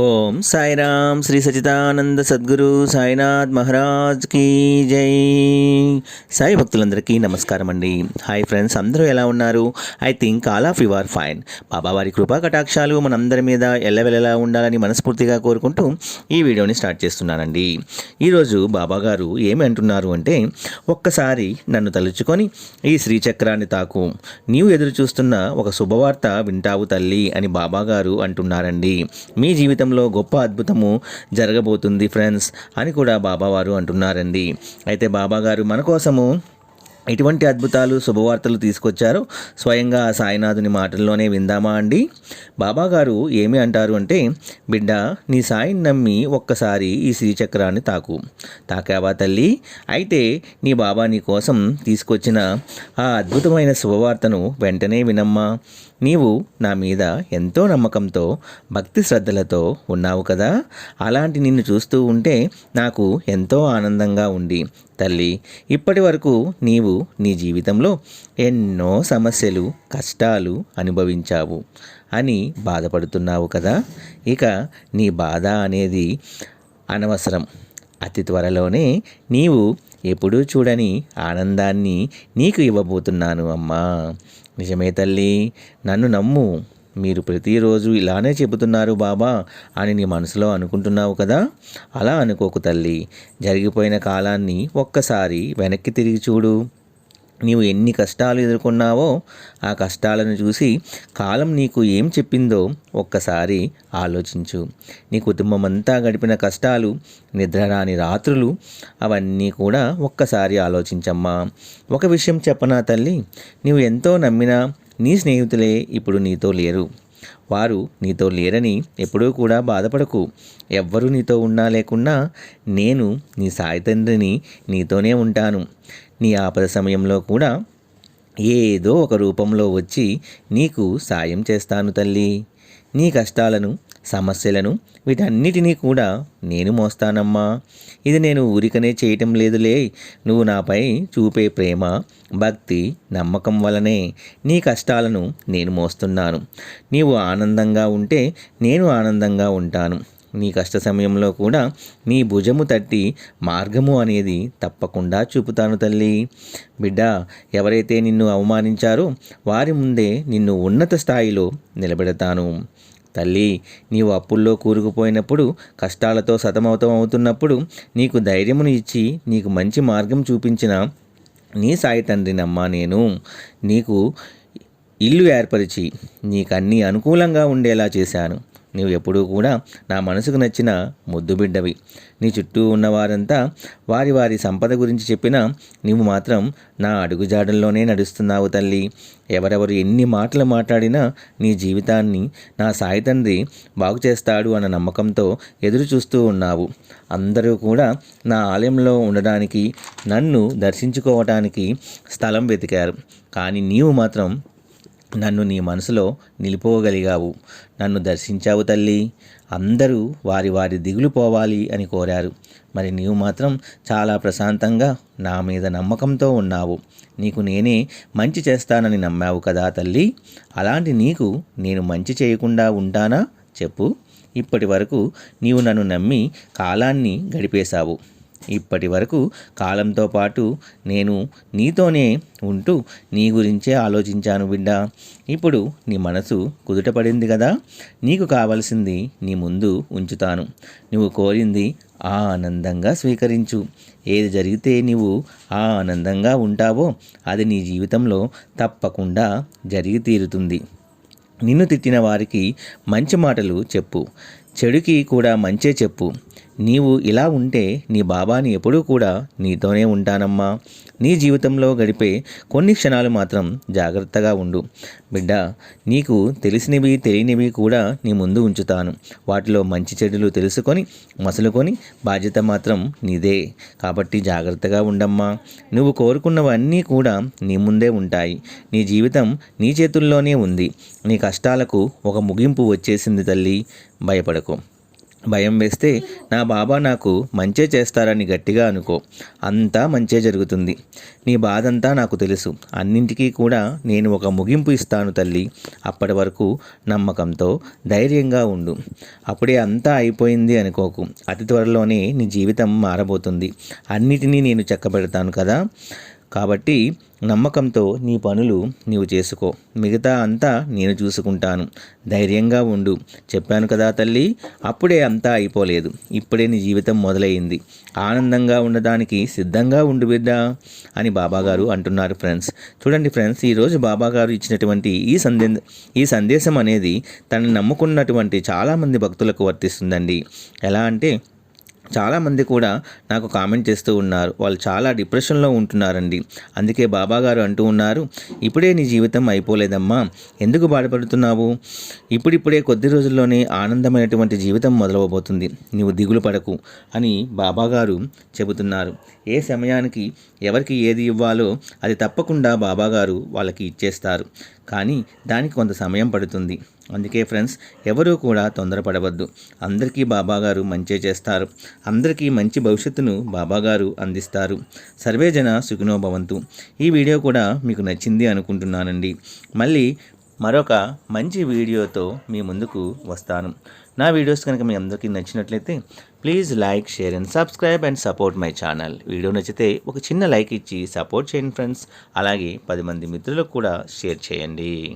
ఓం Sairam Shri Sachidananda Sadhguru Sainath Maharaj key జై. సాయి భక్తులందరికీ నమస్కారం అండి. హాయ్ ఫ్రెండ్స్, అందరూ ఎలా ఉన్నారు? I think all of you are fine. బాబావారి కృపా కటాక్షాలు మనందరి మీద ఎల్లవెల్లలా ఉండాలని మనస్ఫూర్తిగా కోరుకుంటూ ఈ వీడియోని స్టార్ట్ చేస్తున్నానండి. ఈరోజు బాబా గారు ఏమి అంటున్నారు అంటే, ఒక్కసారి నన్ను తలుచుకొని ఈ శ్రీచక్రాన్ని తాకు, నీవు ఎదురు చూస్తున్న ఒక శుభవార్త వింటావు తల్లి అని బాబా గారు అంటున్నారండి. మీ జీవితంలో గొప్ప అద్భుతము జరగబోతుంది ఫ్రెండ్స్ అని కూడా బాబావారు అంటున్నారండి. అయితే బాబా గారు మన కోసము ఎటువంటి అద్భుతాలు శుభవార్తలు తీసుకొచ్చారో స్వయంగా సాయినాథుని మాటల్లోనే విందామా అండి. బాబా గారు ఏమి అంటారు అంటే, బిడ్డ, నీ సాయిని నమ్మి ఒక్కసారి ఈ శ్రీచక్రాన్ని తాకావా తల్లి? అయితే నీ బాబా నీ కోసం తీసుకొచ్చిన ఆ అద్భుతమైన శుభవార్తను వెంటనే వినమ్మా. నీవు నా మీద ఎంతో నమ్మకంతో భక్తి శ్రద్ధలతో ఉన్నావు కదా, అలాంటి నిన్ను చూస్తూ ఉంటే నాకు ఎంతో ఆనందంగా ఉంది తల్లి. ఇప్పటి వరకు నీవు నీ జీవితంలో ఎన్నో సమస్యలు కష్టాలు అనుభవించావు అని బాధపడుతున్నావు కదా. ఇక నీ బాధ అనేది అనవసరం. అతి త్వరలోనే నీవు ఎప్పుడూ చూడని ఆనందాన్ని నీకు ఇవ్వబోతున్నాను అమ్మా. నిజమే తల్లి, నన్ను నమ్ము. మీరు ప్రతిరోజు ఇలానే చెబుతున్నారు బాబా అని నీ మనసులో అనుకుంటున్నావు కదా. అలా అనుకోకు తల్లి. జరిగిపోయిన కాలాన్ని ఒక్కసారి వెనక్కి తిరిగి చూడు. నీవు ఎన్ని కష్టాలు ఎదుర్కొన్నావో ఆ కష్టాలను చూసి కాలం నీకు ఏం చెప్పిందో ఒక్కసారి ఆలోచించు. నీ కుటుంబం అంతా గడిపిన కష్టాలు, నిద్రరాని రాత్రులు, అవన్నీ కూడా ఒక్కసారి ఆలోచించమ్మా. ఒక విషయం చెప్పనా తల్లి, నీవు ఎంతో నమ్మిన నీ స్నేహితులే ఇప్పుడు నీతో లేరు. వారు నీతో లేరని ఎప్పుడూ కూడా బాధపడకు. ఎవ్వరూ నీతో ఉన్నా లేకున్నా నేను నీ సాయి తండ్రిని నీతోనే ఉంటాను. నీ ఆపద సమయంలో కూడా ఏదో ఒక రూపంలో వచ్చి నీకు సాయం చేస్తాను తల్లి. నీ కష్టాలను సమస్యలను వీటన్నిటినీ కూడా నేను మోస్తానమ్మా. ఇది నేను ఊరికనే చేయటం లేదులే, నువ్వు నాపై చూపే ప్రేమ భక్తి నమ్మకం వలనే నీ కష్టాలను నేను మోస్తున్నాను. నీవు ఆనందంగా ఉంటే నేను ఆనందంగా ఉంటాను. నీ కష్ట సమయంలో కూడా నీ భుజము తట్టి మార్గము అనేది తప్పకుండా చూపుతాను తల్లి. బిడ్డ, ఎవరైతే నిన్ను అవమానించారో వారి ముందే నిన్ను ఉన్నత స్థాయిలో నిలబెడతాను తల్లి. నీవు అప్పుల్లో కూరుకుపోయినప్పుడు, కష్టాలతో సతమతమవుతున్నప్పుడు నీకు ధైర్యమును ఇచ్చి నీకు మంచి మార్గం చూపించిన నీ సాయి తండ్రినమ్మా నేను. నీకు ఇల్లు ఏర్పరిచి నీకన్నీ అనుకూలంగా ఉండేలా చేశాను. నీవు ఎప్పుడూ కూడా నా మనసుకు నచ్చిన ముద్దు బిడ్డవి. నీ చుట్టూ ఉన్నవారంతా వారి వారి సంపద గురించి చెప్పినా నీవు మాత్రం నా అడుగుజాడల్లోనే నడుస్తున్నావు తల్లి. ఎవరెవరు ఎన్ని మాటలు మాట్లాడినా నీ జీవితాన్ని నా సాయి తండ్రి బాగు చేస్తాడు అన్న నమ్మకంతో ఎదురు చూస్తూ ఉన్నావు. అందరూ కూడా నా ఆలయంలో ఉండడానికి, నన్ను దర్శించుకోవటానికి స్థలం వెతికారు. కానీ నీవు మాత్రం నన్ను నీ మనసులో నిలుపుకోగలిగావు. నన్ను దర్శించావు తల్లి. అందరూ వారి వారి దిగులు పోవాలి అని కోరారు. మరి నీవు మాత్రం చాలా ప్రశాంతంగా నా మీద నమ్మకంతో ఉన్నావు. నీకు నేనే మంచి చేస్తానని నమ్మావు కదా తల్లి. అలాంటి నీకు నేను మంచి చేయకుండా ఉంటానా చెప్పు? ఇప్పటి వరకు నీవు నన్ను నమ్మి కాలాన్ని గడిపేశావు. ఇప్పటి వరకు కాలంతో పాటు నేను నీతోనే ఉంటూ నీ గురించే ఆలోచించాను బిడ్డ. ఇప్పుడు నీ మనసు కుదుటపడింది కదా. నీకు కావలసింది నీ ముందు ఉంచుతాను. నువ్వు కోరింది ఆనందంగా స్వీకరించు. ఏది జరిగితే నీవు ఆనందంగా ఉంటావో అది నీ జీవితంలో తప్పకుండా జరిగి తీరుతుంది. నిన్ను తిట్టిన వారికి మంచి మాటలు చెప్పు, చెడుకి కూడా మంచే చెప్పు. నీవు ఇలా ఉంటే నీ బాబాని ఎప్పుడూ కూడా నీతోనే ఉంటానమ్మా. నీ జీవితంలో గడిపే కొన్ని క్షణాలు మాత్రం జాగ్రత్తగా ఉండు బిడ్డ. నీకు తెలిసినవి తెలియనివి కూడా నీ ముందు ఉంచుతాను. వాటిలో మంచి చెడులు తెలుసుకొని మసులుకొని బాధ్యత మాత్రం నీదే. కాబట్టి జాగ్రత్తగా ఉండమ్మా. నువ్వు కోరుకున్నవన్నీ కూడా నీ ముందే ఉంటాయి. నీ జీవితం నీ చేతుల్లోనే ఉంది. నీ కష్టాలకు ఒక ముగింపు వచ్చేసింది తల్లి. భయపడకు. భయం వేస్తే నా బాబా నాకు మంచే చేస్తారని గట్టిగా అనుకో, అంతా మంచే జరుగుతుంది. నీ బాధంతా నాకు తెలుసు, అన్నింటికీ కూడా నేను ఒక ముగింపు ఇస్తాను తల్లి. అప్పటి వరకు నమ్మకంతో ధైర్యంగా ఉండు. అప్పుడే అంతా అయిపోయింది అనుకోకు, అతి త్వరలోనే నీ జీవితం మారబోతుంది. అన్నిటినీ నేను చక్కబెడతాను కదా. కాబట్టి నమ్మకంతో నీ పనులు నీవు చేసుకో, మిగతా అంతా నేను చూసుకుంటాను. ధైర్యంగా ఉండు. చెప్పాను కదా తల్లి, అప్పుడే అంతా అయిపోలేదు, ఇప్పుడే నీ జీవితం మొదలైంది. ఆనందంగా ఉండడానికి సిద్ధంగా ఉండు బిడ్డ అని బాబాగారు అంటున్నారు ఫ్రెండ్స్. చూడండి ఫ్రెండ్స్, ఈరోజు బాబాగారు ఇచ్చినటువంటి ఈ సందేశం అనేది తనని నమ్ముకున్నటువంటి చాలామంది భక్తులకు వర్తిస్తుందండి. ఎలా అంటే చాలామంది కూడా నాకు కామెంట్ చేస్తూ ఉన్నారు, వాళ్ళు చాలా డిప్రెషన్లో ఉంటున్నారండి. అందుకే బాబాగారు అంటూ ఉన్నారు, ఇప్పుడే నీ జీవితం అయిపోలేదమ్మా, ఎందుకు బాధపడుతున్నావు? ఇప్పుడిప్పుడే కొద్ది రోజుల్లోనే ఆనందమైనటువంటి జీవితం మొదలవబోతుంది, నీవు దిగులు పడకు అని బాబాగారు చెబుతున్నారు. ఏ సమయానికి ఎవరికి ఏది ఇవ్వాలో అది తప్పకుండా బాబాగారు వాళ్ళకి ఇచ్చేస్తారు. కానీ దానికి కొంత సమయం పడుతుంది. అందుకే ఫ్రెండ్స్, ఎవరూ కూడా తొందరపడవద్దు. అందరికీ బాబాగారు మంచే చేస్తారు. అందరికీ మంచి భవిష్యత్తును బాబాగారు అందిస్తారు. సర్వేజన సుఖినో భవంతు. ఈ వీడియో కూడా మీకు నచ్చింది అనుకుంటున్నానండి. మళ్ళీ మరొక మంచి వీడియోతో మీ ముందుకు వస్తాను. నా వీడియోస్ కనుక మీ అందరికీ నచ్చినట్లయితే please like, share and subscribe and support my channel. Video నచ్చితే ఒక చిన్న లైక్ ఇచ్చి సపోర్ట్ చేయండి ఫ్రెండ్స్. అలాగే 10 మంది మిత్రులకు కూడా షేర్ చేయండి.